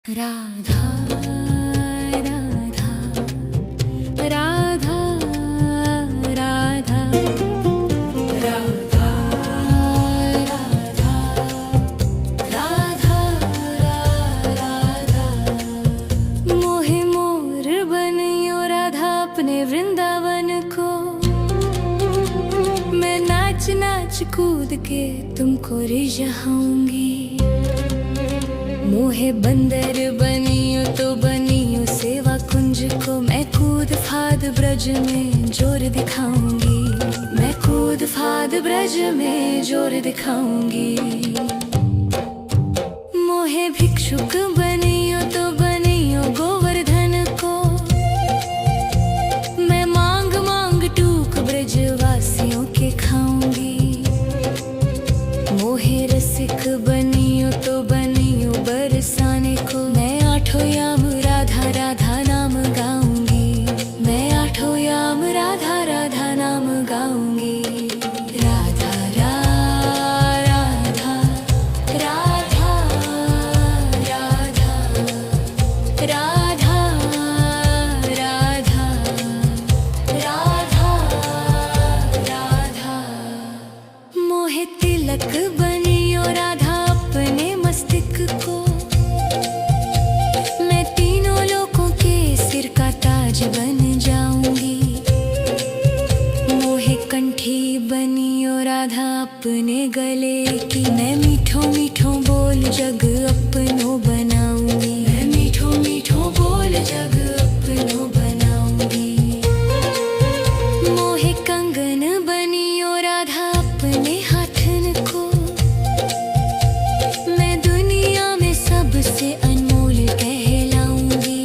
राधा राधा राधा राधा राधा राधा राधा मोहे मोर बनियो राधा अपने वृंदावन को। मैं नाच नाच कूद के तुमको रिझाऊंगी। मोहे बंदर बनियो तो बनियो सेवा कुंज को। मैं कूद फाद ब्रज में जोर दिखाऊंगी। मैं कूद फाद ब्रज में जोर दिखाऊंगी। मोहे भिक्षुक बनियो तो बनियो गोवर्धन को। मैं मांग मांग टूक ब्रजवासियों के खाऊंगी। मोहे रसिक बनियो तो बनियो बरसाने को। मैं आठों याम राधा राधा नाम गाऊंगी। मैं आठों याम राधा राधा नाम गाऊंगी। राधा राधा राधा राधा राधा राधा राधा राधा। मोहे तिलक बनियो राधा अपने मस्तिष्क को। मैं तीनों लोगों के सिर का ताज बन जाऊंगी। मोहे कंठी बनियो राधा अपने गले की। मैं मीठो मीठो बोल जग अपनो बनाऊंगी। मैं मीठो मीठो बोल जग अपनो बनाऊंगी। मोहे कंगन बनियो राधा अपने हाथन को। मैं दुनिया में सबसे अनमोल कहलाऊंगी।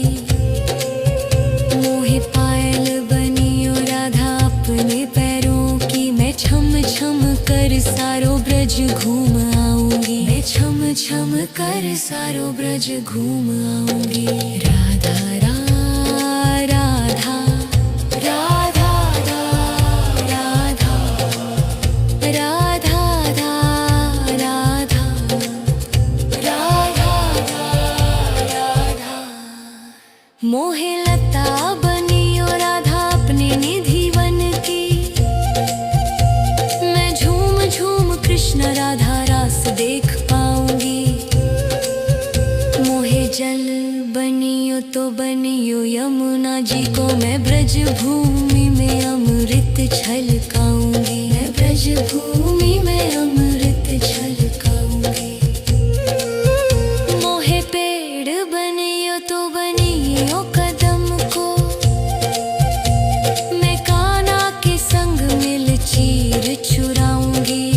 मोहे पायल बनियो राधा अपने पैरों की। मैं छम छम कर सारो ब्रज घूम आऊंगी। मैं छम छम कर सारो ब्रज घूम आऊंगी। राधा राधा राधा राधा राधा राधा राधा। मोहे लता बनियो राधा अपने निधि वन की। मैं झूम झूम कृष्ण राधा रास देख पाऊंगी। मोहे जल बनियो तो बनियो यमुना जी को। मैं ब्रज भूमि में अमृत छलकाऊंगी। मैं ब्रज भूमि में अमृत छलकाऊंगी। मोहे पेड़ बनियो तो बनियो कदम को। मैं कान्हा के संग मिल चीर चुराऊंगी।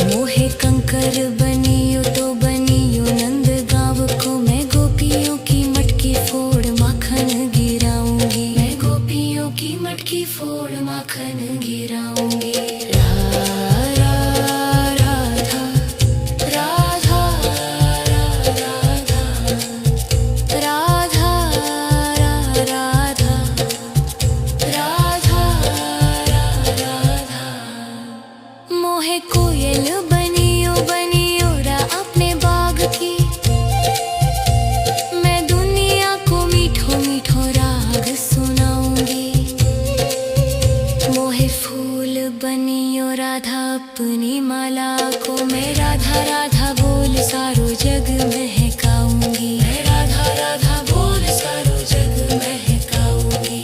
मोहे कंकर बनियो तो बनियो नंद गाँव को। मैं गोपियों की मटकी फोड़ माखन गिराऊंगी। मैं गोपियों की मटकी फोड़ माखन गिराऊंगी। राधा राधा राधा राधा राधा राधा। मोहे कोयल बनियो बनियो रा अपने बाग की। मैं दुनिया को मीठो मीठो राग सुनाऊंगी। मोहे फूल बनियो राधा अपनी माला को। मैं राधा राधा बोल सारो जग महकाऊंगी। मैं राधा राधा बोल सारो जग महकाऊंगी।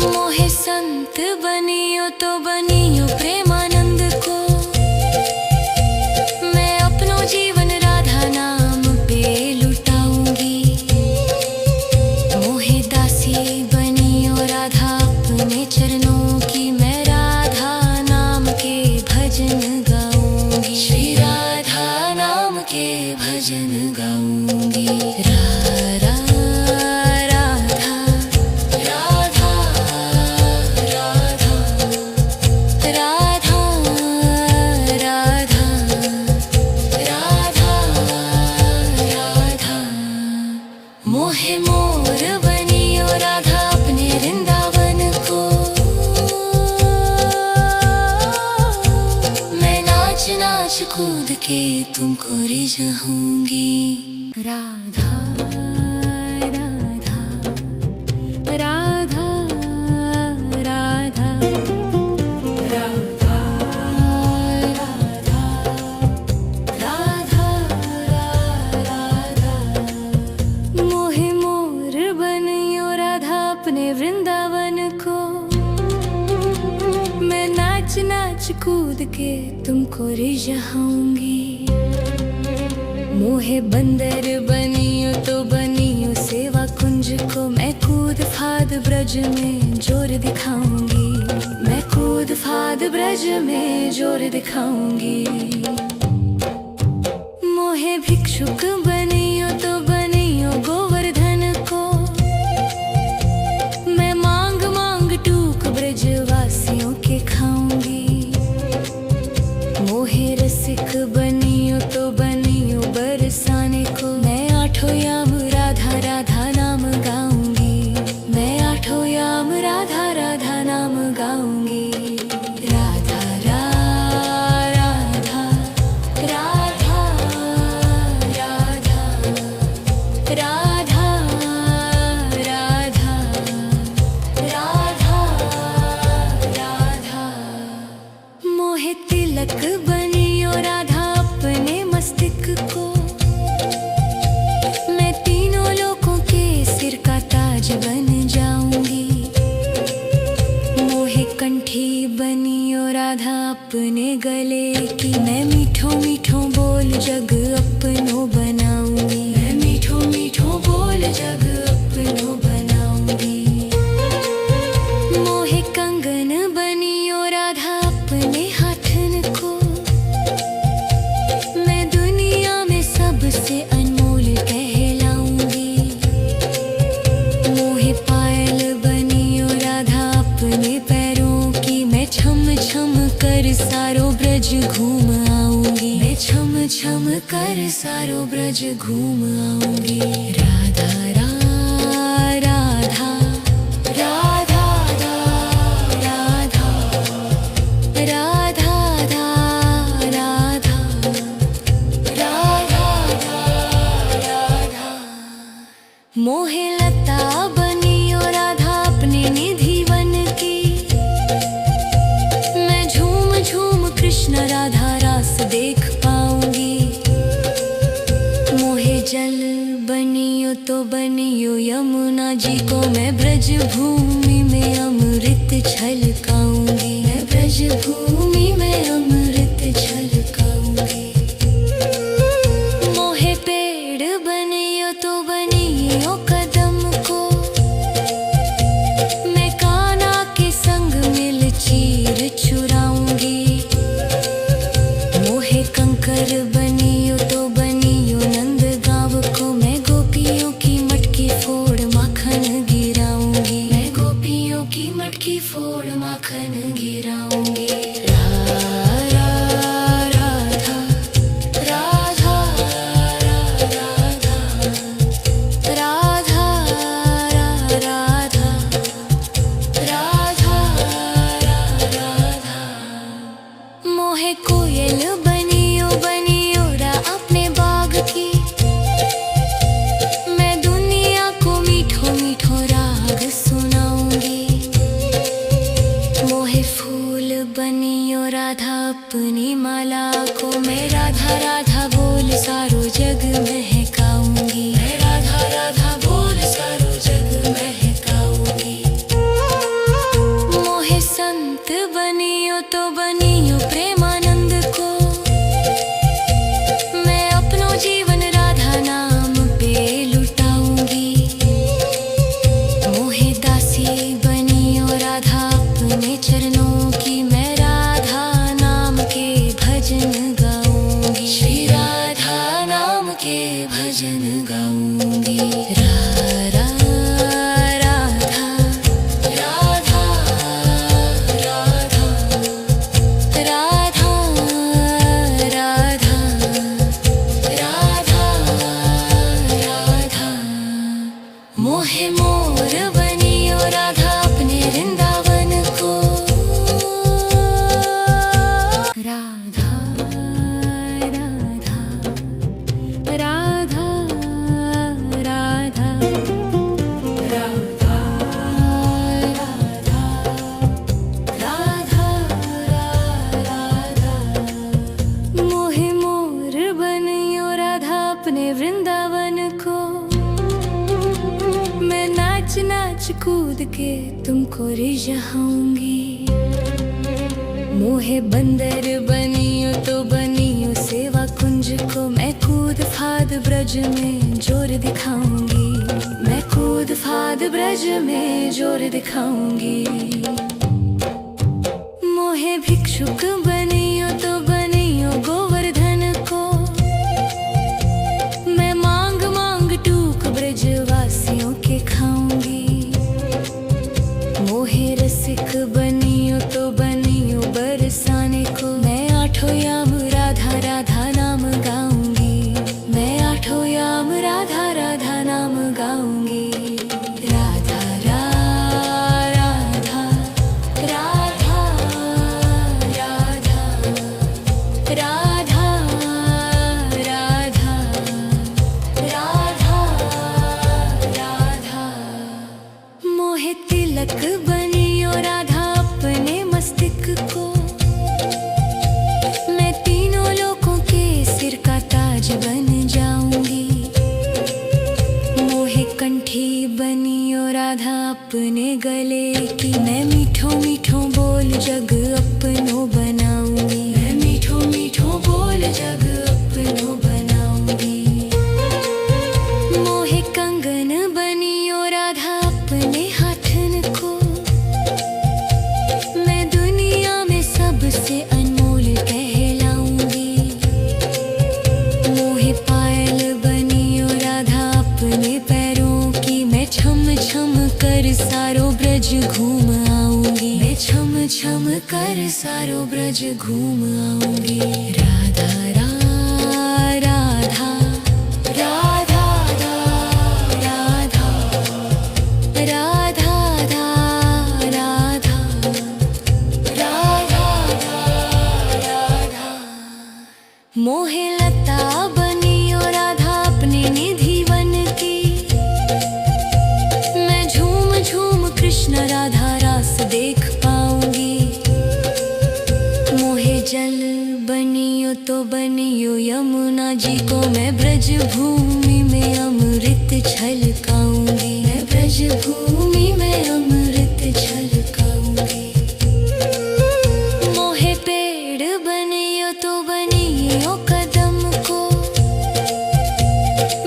मोहे संत बनियो तो बनियो प्रेमानंद को। मैं अपनो जीवन राधा नाम पे लुटाऊंगी। मोहे दासी बनियो राधा अपने चरणों की। मैं राधा नाम के भजन गाऊंगी। श्री राधा नाम के भजन गाऊंगी। राधा राधा राधा राधा राधा राधा राधा। मोहे मोर बनियो राधा अपने वृंदावन को। मैं नाच नाच कूद के तुमको जाऊंगी। राधा राधा राधा राधा राधा राधा राधा मोहे मोर बनियो राधा अपने वृंदावन को। मैं नाच नाच कूद के तुमको रिझाऊंगी। मोहे बंदर बनियो तो बनियो सेवा कुंज को। मैं कूद फाद ब्रज में जोर दिखाऊंगी। मैं कूद फाद ब्रज में जोर दिखाऊंगी। मोहे भिक्षुक बनियो तो बनियो गोवर्धन को। मैं मांग मांग टूक ब्रजवासियों के खाऊंगी। मोहे रसिक बनियो तो बनियो बरसाने को। मैं आठों याम राधा राधा नाम गाऊंगी। मैं आठों याम राधा राधा नाम गाऊंगी। राधा राधा राधा राधा राधा राधा राधा राधा मोहे तिलक बनियो राधा अपने मस्तिष्क को। मैं तीनों लोगों के सिर का ताज बन जाऊंगी। मोहे कंठी बनियो राधा अपने गले की। मैं मीठो मीठो बोल जग अपनो बनाऊंगी। मैं मीठो मीठो बोल जग अपनो बनाऊंगी। मोहे कंगन बनियो राधा अपने हाथन को। मैं दुनिया में सबसे अनमोल कहलाऊंगी। मोहे पायल बनियो राधा अपने पैरों की। मैं छम छम कर सारो ब्रज घूम आऊंगी। मैं छम छम कर सारो ब्रज घूम आऊंगी। राधा राधा राधा राधा राधा राधा राधा राधा मोहे लता बनियो राधा अपने निधि वन की। मैं झूम झूम कृष्ण राधा रास देख पाऊंगी। मोहे जल बनियो तो बनियो यमुना जी को। मैं ब्रज भूमि में अमृत छलकाऊंगी। मैं ब्रज भूमि में अमृत छलकाऊंगी। मोहे पेड़ बनियो तो बनियो कदम को। मैं कान्हा के संग मिल चीर चुराऊंगी। मोहे कंकर बनियो तो बनियो नंद गाँव को। मैं गोपियों की मटकी फोड़ माखन गिराऊंगी। मैं गोपियों की मटकी फोड़ माखन गिराऊंगी। राधा राधा राधा राधा राधा राधा राधा मोहे कोयल बनियो बनियो रा अपने बाग की। मैं दुनिया को मीठो मीठो राग सुनाऊंगी। मोहे फूल बनियो राधा अपनी माला को। मैं राधा राधा बोल सारो जग महकाऊंगी। मैं राधा राधा बोल सारो जग महकाऊंगी। मोहे संत बनियो तो बनियो प्रेमानंद को। मैं अपनो जीवन राधा नाम पे लुटाऊंगी। मोहे दासी बनियो राधा अपने चरणों की। मैं राधा नाम के भजन गाऊंगी। श्री राधा नाम के भजन गाऊंगी। राधा राधा राधा राधा राधा राधा राधा मोहे मोर बनियो राधा अपने वृंदावन को। राधा राधा अपने वृंदावन को। मैं नाच नाच कूद के तुमको रिझाऊंगी। मोहे बंदर बनियो तो बनियो सेवा कुंज को। मैं कूद फाद ब्रज में जोर दिखाऊंगी। मैं कूद फाद ब्रज में जोर दिखाऊंगी। मोहे भिक्षुक बनियो तो बनियो गोवर्धन को। मैं मांग मांग टूक ब्रजवासियों के खाऊंगी। मोहे रसिक बनियो तो बनियो बरसाने को। मैं आठों याम राधा राधा नाम गाऊंगी। मैं आठों याम राधा राधा नाम गाऊंगी। राधा राधा राधा राधा राधा राधा राधा राधा। मोहे तिलक बनियो राधा अपने मस्तक को। मैं तीनों लोगों के सिर का ताज बन जाऊंगी। मोहे कंठी बनियो राधा अपने गले की। मैं मीठो मीठो बोल जग अपनो बनाऊंगी। मैं मीठो मीठो बोल जग अपनो बनाऊंगी। मोहे कंगन बनियो राधा अपने हाथन को। मैं दुनिया में सबसे अनमोल कहलाऊंगी। मोहे पायल बनियो राधा अपने पैरों की। मैं छम छम कर सारो ब्रज घूम आऊंगी। मैं छम छम कर सारो ब्रज घूम आऊंगी। राधा राधा राधा राधा राधा राधा राधा राधा राधा। मोहे लता बनियो राधा अपने निधि वन की। मैं झूम झूम कृष्ण राधा रास देख पाऊंगी। मोहे जल बनियो तो बनियो यमुना जी को। मैं ब्रज भूमि में अमृत छलकाऊंगी। मैं ब्रज भूमि में अमृत छलकाऊंगी। मोहे पेड़ बनियो तो बनियो कदम को।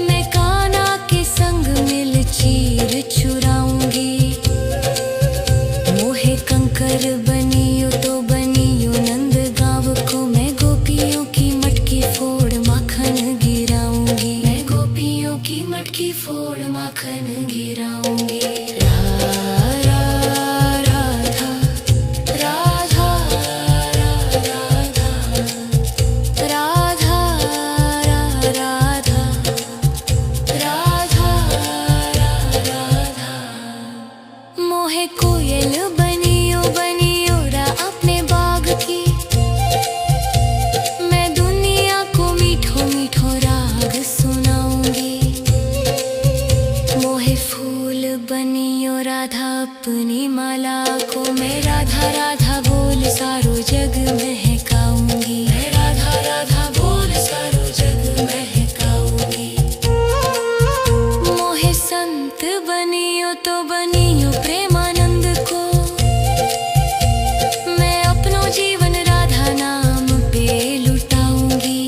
मैं कान्हा के संग मिल चीर चुराऊंगी। मोहे कंकर बनियो तो बनियो नंद गाँव को। मैं गोपियों की मटकी फोड़ माखन गिराऊंगी। मैं गोपियों की मटकी फोड़ माखन गिराऊंगी। राधा राधा राधा राधा राधा राधा राधा। मोहे कोयल बनियो बनियो रा अपने बाग की। मैं दुनिया को मीठो मीठो राग सुनाऊंगी। मोहे फूल बनियो राधा अपनी माला को। मैं राधा राधा बोल सारो जग महकाऊंगी। मैं राधा राधा बोल सारो जग महकाऊंगी। मोहे संत बनियो तो बनियो प्रेमानंद को। मैं अपनो जीवन राधा नाम पे लुटाऊंगी।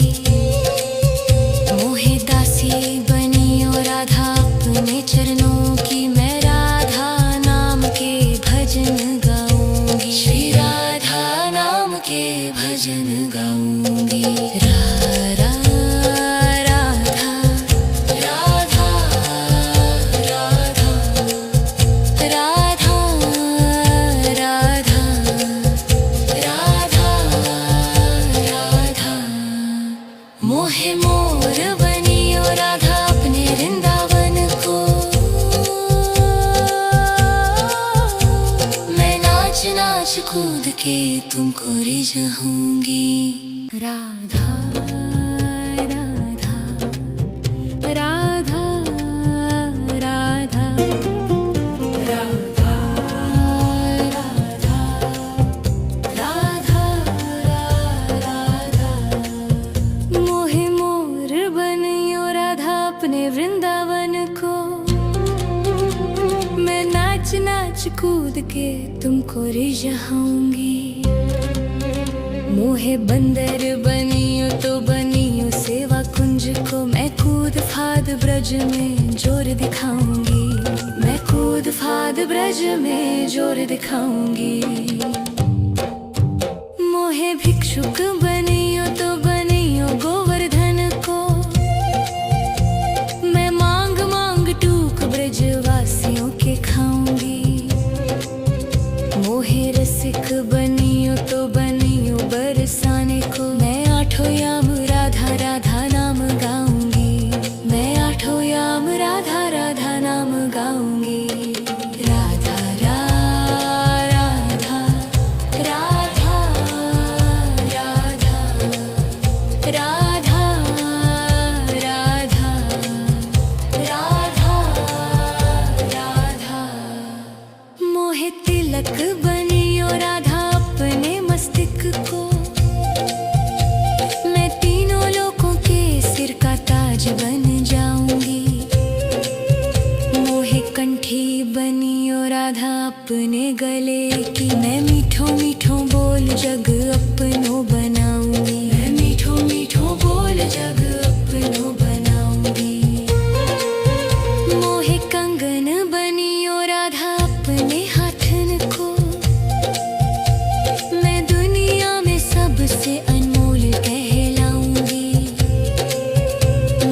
मोहे दासी बनियो राधा अपने चरणों की। मैं राधा नाम के भजन गाऊंगी। श्री राधा नाम के भजन गाऊंगी। राधा राधा राधा राधा राधा राधा राधा। मोहे मोर बनियो राधा अपने वृंदावन को। मैं नाच नाच कूद के तुमको रिझाऊंगी। राधा राधा राधा राधा राधा राधा राधा राधा। मोहे मोर बनियो राधा अपने वृंदावन को। मैं नाच नाच कूद के तुमको रिझाऊंगी। मोहे बंदर बनियो तो बनियो सेवा कुंज को। मैं कूद फाद ब्रज में जोर दिखाऊंगी। मैं कूद फाद ब्रज में जोर दिखाऊंगी। मोहे भिक्षुक बनियो तो बनियो गोवर्धन को। मैं मांग मांग टूक ब्रजवासियों के खाऊंगी। मोहे रसिक बनियो तो बनियो बरसाने को। मैं आठों याम राधा राधा नाम गाऊंगी। मैं आठों याम राधा राधा नाम गाऊंगी। राधा राधा राधा राधा राधा राधा राधा राधा। मोहे तिलक बनियो राधा अपने मस्तिष्क को। मैं तीनों लोगों के सिर का ताज बन जाऊंगी। मोहे कंठी बनियो राधा अपने गले की। मैं मीठो मीठो बोल जग अपनो बनाऊंगी। मैं मीठो मीठो बोल जग अपनो बनाऊंगी। मोहे कंगन बनियो राधा अपने हाथन को। मैं दुनिया में सबसे अनमोल कहलाऊंगी।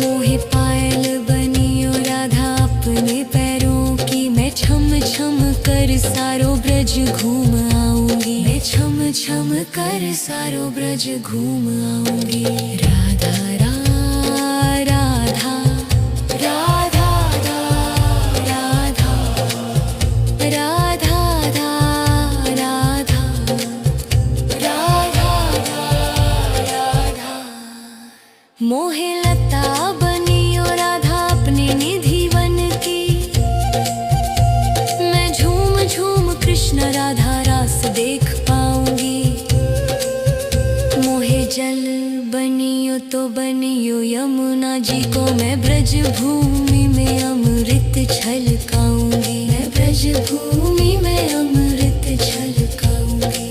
मोहे पायल बनियो राधा अपने पैरों की। मैं छम छम कर सारो ब्रज घूम आऊंगी। मैं छम छम कर सारो ब्रज घूम आऊंगी। राधा राधा राधा राधा राधा राधा राधा राधा। मोहे लता बनियो राधा अपने निधि वन की। मैं झूम झूम कृष्ण राधा रास देख पाऊंगी। मोहे जल बनियो तो बनियो यमुना जी को। मैं ब्रज भूमि में अमृत छलकाऊंगी। मैं ब्रज भूमि में अमृत छलकाऊंगी।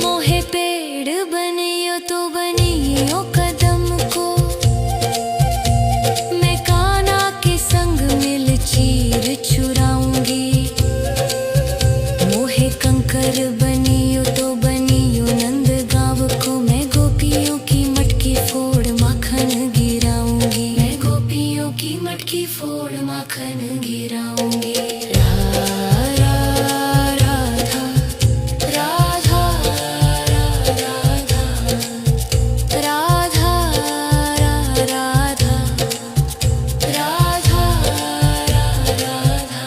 मोहे पेड़ बनियो तो बनियो कदम को। मैं कान्हा के संग मिल चीर चुराऊंगी। मोहे कंकर बनियो तो बनियो नंद गाँव को। मैं गोपियों की मटकी फोड़ माखन गिराऊंगी। मैं गोपियों की मटकी फोड़ माखन गिराऊंगी। राधा राधा राधा राधा राधा राधा राधा राधा।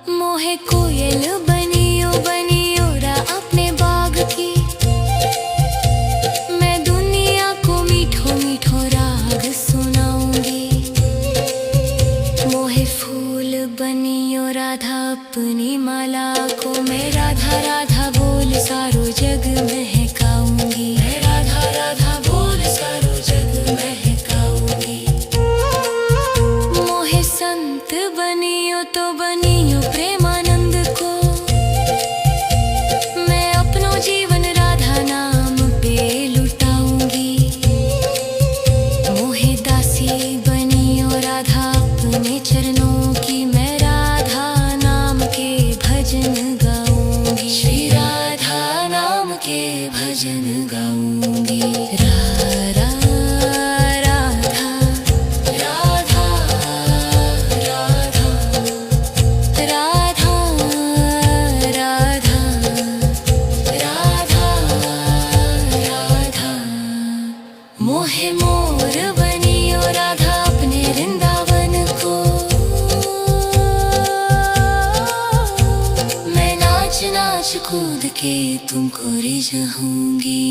मोहे कोयल बनियो बनियो रा अपने बाग की। मैं दुनिया को मीठो मीठो राग सुनाऊंगी। मोहे फूल बनियो राधा अपनी माला को। मैं राधा राधा बोल सारो जग महकाऊंगी। मैं राधा राधा बोल सारो जग महकाऊंगी। मोहे संत बनियो तो बनियो प्रेमानंद को। मैं अपनो जीवन राधा नाम पे लुटाऊंगी। मोहे दासी बनियो राधा अपने चरणों की। मैं राधा नाम के भजन गाऊंगी। श्री राधा नाम के भजन गाऊंगी। राधा राधा राधा राधा राधा राधा राधा। मोहे मोर बनियो राधा अपने वृंदावन को। मैं नाच नाच कूद के तुमको रिझाऊंगी।